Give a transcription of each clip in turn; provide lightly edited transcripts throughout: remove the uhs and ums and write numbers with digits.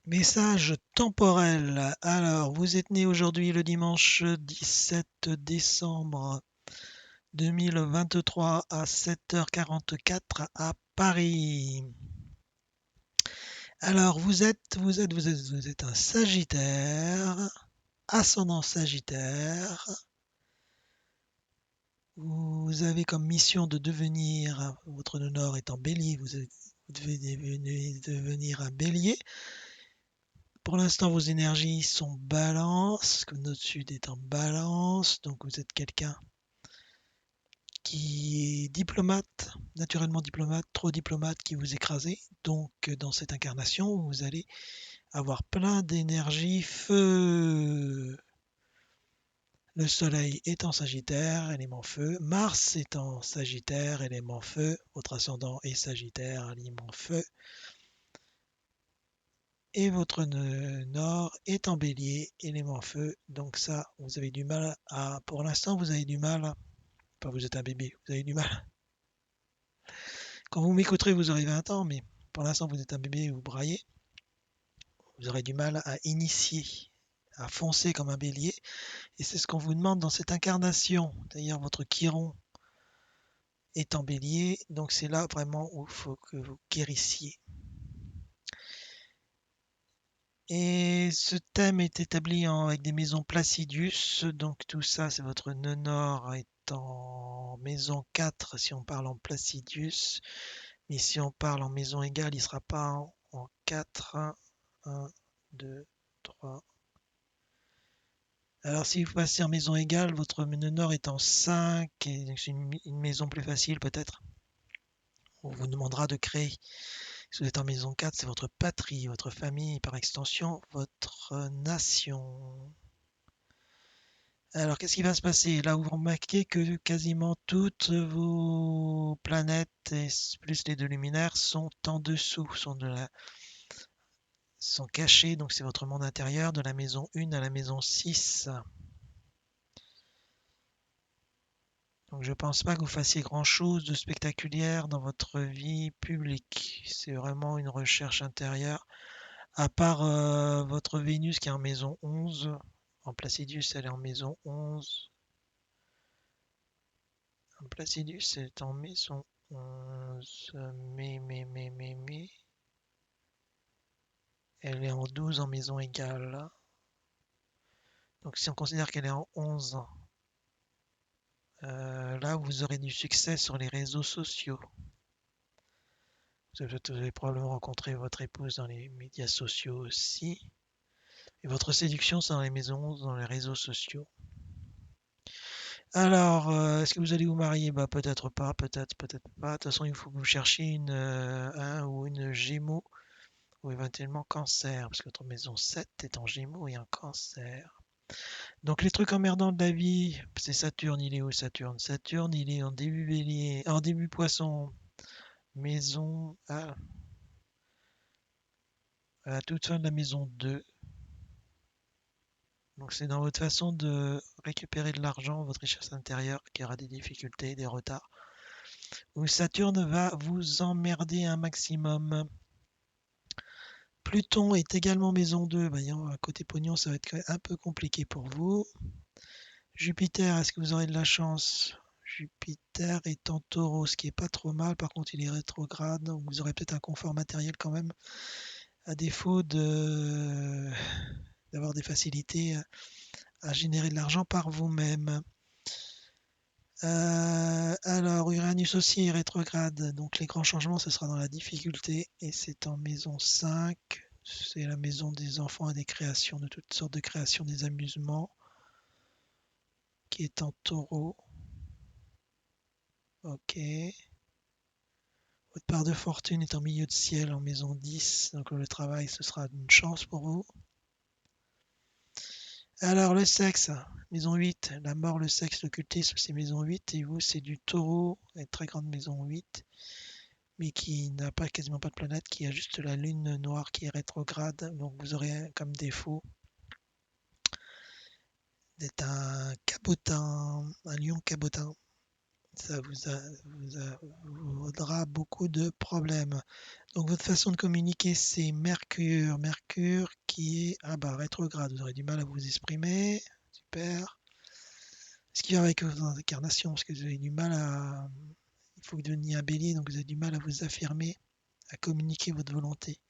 Message temporel. Alors, vous êtes né aujourd'hui le dimanche 17 décembre 2023 à 7h44 à Paris. Alors, vous êtes un Sagittaire, ascendant Sagittaire. Vous avez comme mission de devenir, votre nœud nord est en Bélier, vous devez devenir un Bélier. Pour l'instant, vos énergies sont balance, que notre sud est en balance, donc vous êtes quelqu'un qui est diplomate, naturellement diplomate, trop diplomate qui vous écrasez. Donc dans cette incarnation, vous allez avoir plein d'énergie feu. Le soleil est en Sagittaire, élément feu. Mars est en Sagittaire, élément feu. Votre ascendant est Sagittaire, élément feu. Et votre nœud nord est en bélier, élément feu. Donc ça, vous avez du mal à... Pour l'instant, vous avez du mal. Enfin, vous êtes un bébé, vous avez du mal. Quand vous m'écouterez, vous aurez 20 ans, mais pour l'instant, vous êtes un bébé, vous braillez. Vous aurez du mal à initier, à foncer comme un bélier. Et c'est ce qu'on vous demande dans cette incarnation. D'ailleurs, votre chiron est en bélier. Donc c'est là vraiment où il faut que vous guérissiez. Et ce thème est établi avec des maisons Placidus. Donc tout ça, c'est votre nœud nord est en maison 4 si on parle en Placidus. Mais si on parle en maison égale, il ne sera pas en 4. 1, 2, 3. Alors si vous passez en maison égale, votre nœud nord est en 5. Et c'est une maison plus facile peut-être. On vous demandera de créer. Si vous êtes en maison 4, c'est votre patrie, votre famille, et par extension, votre nation. Alors, qu'est-ce qui va se passer? Là, vous remarquez que quasiment toutes vos planètes, et plus les deux luminaires, sont en dessous, sont cachées. Donc, c'est votre monde intérieur, de la maison 1 à la maison 6. Donc, je ne pense pas que vous fassiez grand-chose de spectaculaire dans votre vie publique. C'est vraiment une recherche intérieure. À part votre Vénus qui est en maison 11. En Placidus, elle est en maison 11. Placidus est en maison 11. Mais. Elle est en 12 en maison égale. Donc si on considère qu'elle est en 11, là vous aurez du succès sur les réseaux sociaux. Vous avez probablement rencontré votre épouse dans les médias sociaux aussi. Et votre séduction, c'est dans les maisons 11, dans les réseaux sociaux. Alors, est-ce que vous allez vous marier? Bah peut-être pas, peut-être pas. De toute façon, il faut que vous cherchiez un ou une Gémeaux ou éventuellement Cancer, parce que votre maison 7 est en Gémeaux et en Cancer. Donc les trucs emmerdants de la vie, c'est Saturne, il est où Saturne? Saturne, il est en début Bélier, en début Poisson, maison à la toute fin de la maison 2. Donc c'est dans votre façon de récupérer de l'argent, votre richesse intérieure, qu'il y aura des difficultés, des retards. Où Saturne va vous emmerder un maximum. Pluton est également maison 2. Voyons, à côté pognon, ça va être un peu compliqué pour vous. Jupiter, est-ce que vous aurez de la chance? Jupiter est en taureau, ce qui est pas trop mal. Par contre, il est rétrograde, donc vous aurez peut-être un confort matériel quand même, à défaut d'avoir des facilités à générer de l'argent par vous-même. Alors, Uranus aussi est rétrograde, donc les grands changements, ce sera dans la difficulté, et c'est en maison 5. C'est la maison des enfants et des créations, de toutes sortes de créations, des amusements, qui est en taureau. Ok. Votre part de fortune est en milieu de ciel en maison 10, donc le travail, ce sera une chance pour vous. Alors, le sexe, maison 8, la mort, le sexe, l'occultisme, c'est maison 8, et vous, c'est du taureau, une très grande maison 8, mais qui n'a pas quasiment pas de planète, qui a juste la lune noire qui est rétrograde, donc vous aurez comme défaut d'être un cabotin, un lion cabotin. Ça vous vaudra beaucoup de problèmes. Donc votre façon de communiquer, c'est Mercure. Mercure qui est rétrograde. Vous aurez du mal à vous exprimer. Super. Ce qui va avec vos incarnations, parce que vous avez du mal à... Il faut que vous deveniez un bélier, donc vous avez du mal à vous affirmer, à communiquer votre volonté.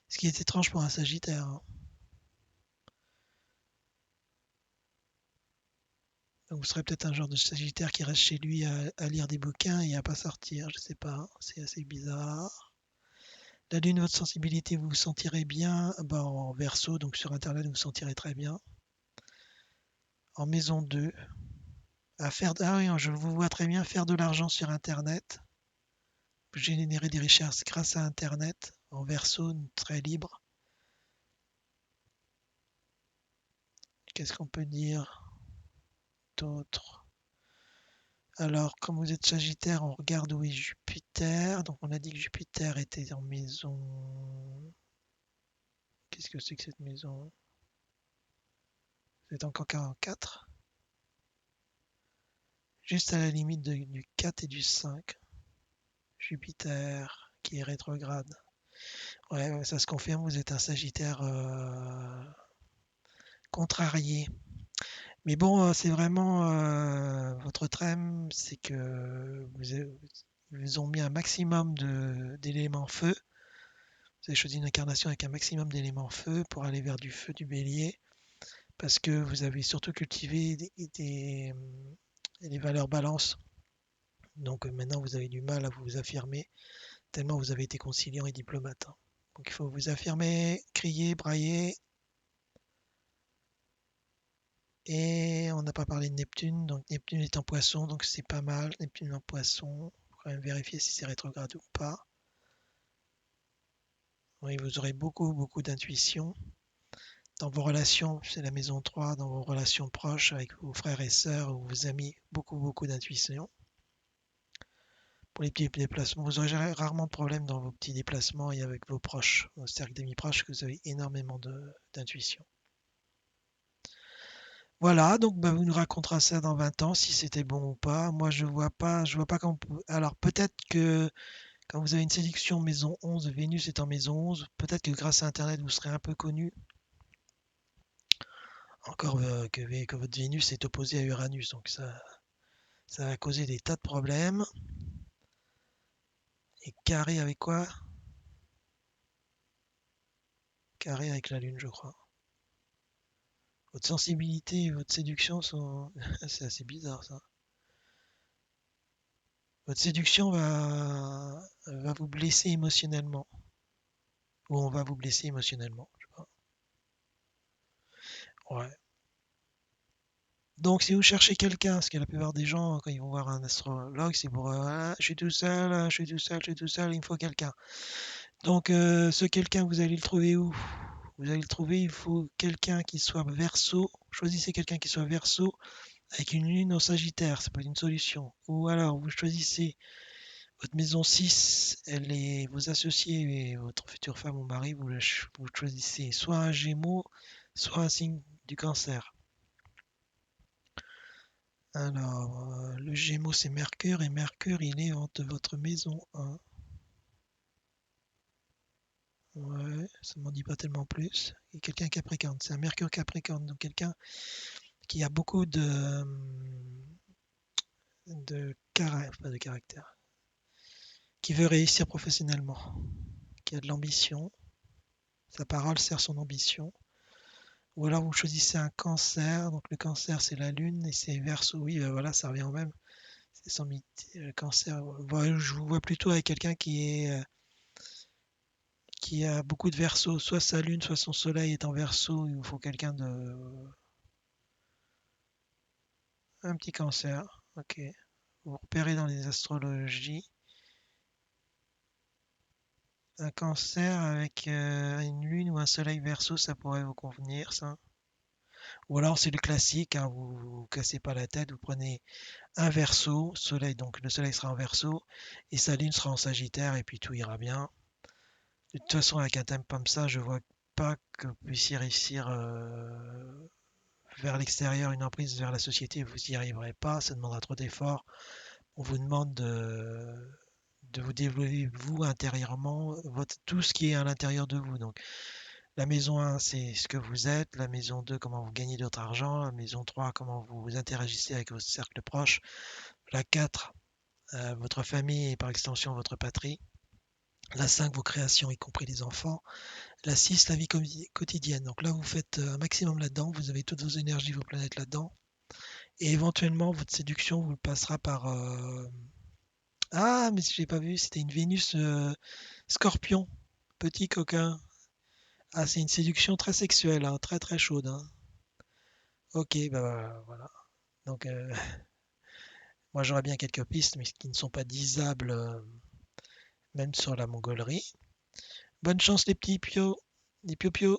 Ce qui est étrange pour un Sagittaire, hein. Donc vous serez peut-être un genre de Sagittaire qui reste chez lui à lire des bouquins et à pas sortir, je sais pas, hein. C'est assez bizarre. La lune, votre sensibilité, vous vous sentirez bien en Verseau, donc sur Internet, vous vous sentirez très bien. En maison 2, ah oui, je vous vois très bien faire de l'argent sur Internet, générer des richesses grâce à Internet, en Verseau, très libre. Qu'est-ce qu'on peut dire d'autre? Alors, comme vous êtes Sagittaire, on regarde où est Jupiter. Donc, on a dit que Jupiter était en maison. Qu'est-ce que c'est que cette maison? Vous êtes encore 44. Juste à la limite du 4 et du 5. Jupiter qui est rétrograde. Ouais, ça se confirme, vous êtes un Sagittaire contrarié. Mais bon, c'est vraiment votre trame, c'est que vous ont mis un maximum d'éléments feu. Vous avez choisi une incarnation avec un maximum d'éléments feu pour aller vers du feu du bélier, parce que vous avez surtout cultivé des valeurs balance. Donc maintenant, vous avez du mal à vous affirmer, tellement vous avez été conciliant et diplomate, hein. Donc il faut vous affirmer, crier, brailler. Et on n'a pas parlé de Neptune, donc Neptune est en poisson, donc c'est pas mal. Neptune en poisson, il faut quand même vérifier si c'est rétrograde ou pas. Oui, vous aurez beaucoup d'intuition. Dans vos relations, c'est la maison 3, dans vos relations proches avec vos frères et sœurs ou vos amis, beaucoup d'intuition. Pour les petits déplacements, vous aurez rarement de problème dans vos petits déplacements et avec vos proches, vos cercles d'amis proches, que vous avez énormément d'intuition. Voilà, donc vous nous raconterez ça dans 20 ans, si c'était bon ou pas. Moi, je vois pas comment... Alors peut-être que quand vous avez une séduction maison 11, Vénus est en maison 11, peut-être que grâce à Internet, vous serez un peu connu. Encore que votre Vénus est opposée à Uranus, donc ça va causer des tas de problèmes. Et carré avec quoi? Carré avec la Lune, je crois. Votre sensibilité et votre séduction sont... C'est assez bizarre, ça. Votre séduction va vous blesser émotionnellement. Ou on va vous blesser émotionnellement, je sais pas. Ouais. Donc, si vous cherchez quelqu'un, parce que la plupart des gens, quand ils vont voir un astrologue, c'est pour ah, je suis tout seul, je suis tout seul, je suis tout seul, il me faut quelqu'un. Donc, ce quelqu'un, vous allez le trouver où? Vous allez le trouver, il faut quelqu'un qui soit verso. Choisissez quelqu'un qui soit verso avec une lune en Sagittaire, ça peut être une solution. Ou alors, vous choisissez votre maison 6, elle est vos associés et votre future femme ou mari, vous choisissez soit un Gémeaux, soit un signe du Cancer. Alors, le Gémeaux, c'est Mercure, et Mercure, il est entre votre maison 1. Ouais, ça m'en dit pas tellement plus. Et quelqu'un Capricorne, c'est un Mercure Capricorne, donc quelqu'un qui a beaucoup pas de caractère, qui veut réussir professionnellement, qui a de l'ambition, sa parole sert son ambition. Ou alors vous choisissez un Cancer, donc le Cancer c'est la Lune et c'est Verseau, oui, ben voilà, ça revient au même. C'est sans mythe, Cancer. Ouais, je vous vois plutôt avec quelqu'un qui a beaucoup de Verseau, soit sa Lune, soit son Soleil est en Verseau. Il vous faut quelqu'un de un petit Cancer. Ok. Vous repérez dans les astrologies un Cancer avec une Lune ou un Soleil Verseau, ça pourrait vous convenir, ça. Ou alors c'est le classique, hein, vous cassez pas la tête, vous prenez un Verseau, Soleil, donc le Soleil sera en Verseau et sa Lune sera en Sagittaire et puis tout ira bien. De toute façon, avec un thème comme ça, je vois pas que vous puissiez réussir vers l'extérieur, une emprise vers la société, vous n'y arriverez pas, ça demandera trop d'efforts. on vous demande de vous développer vous intérieurement, tout ce qui est à l'intérieur de vous. Donc la maison 1, c'est ce que vous êtes, la maison 2, comment vous gagnez de votre argent, la maison 3, comment vous interagissez avec vos cercles proches, la 4, votre famille et par extension votre patrie, la 5, vos créations, y compris les enfants, la 6, la vie quotidienne. Donc là, vous faites un maximum là-dedans, vous avez toutes vos énergies, vos planètes là-dedans, et éventuellement, votre séduction vous le passera par... Ah, mais j'ai pas vu, c'était une Vénus Scorpion, petit coquin. Ah, c'est une séduction très sexuelle, hein, très très chaude, hein. Ok, bah voilà. Donc, moi j'aurais bien quelques pistes, mais qui ne sont pas disables, même sur la Mongolerie. Bonne chance les petits pios, les pio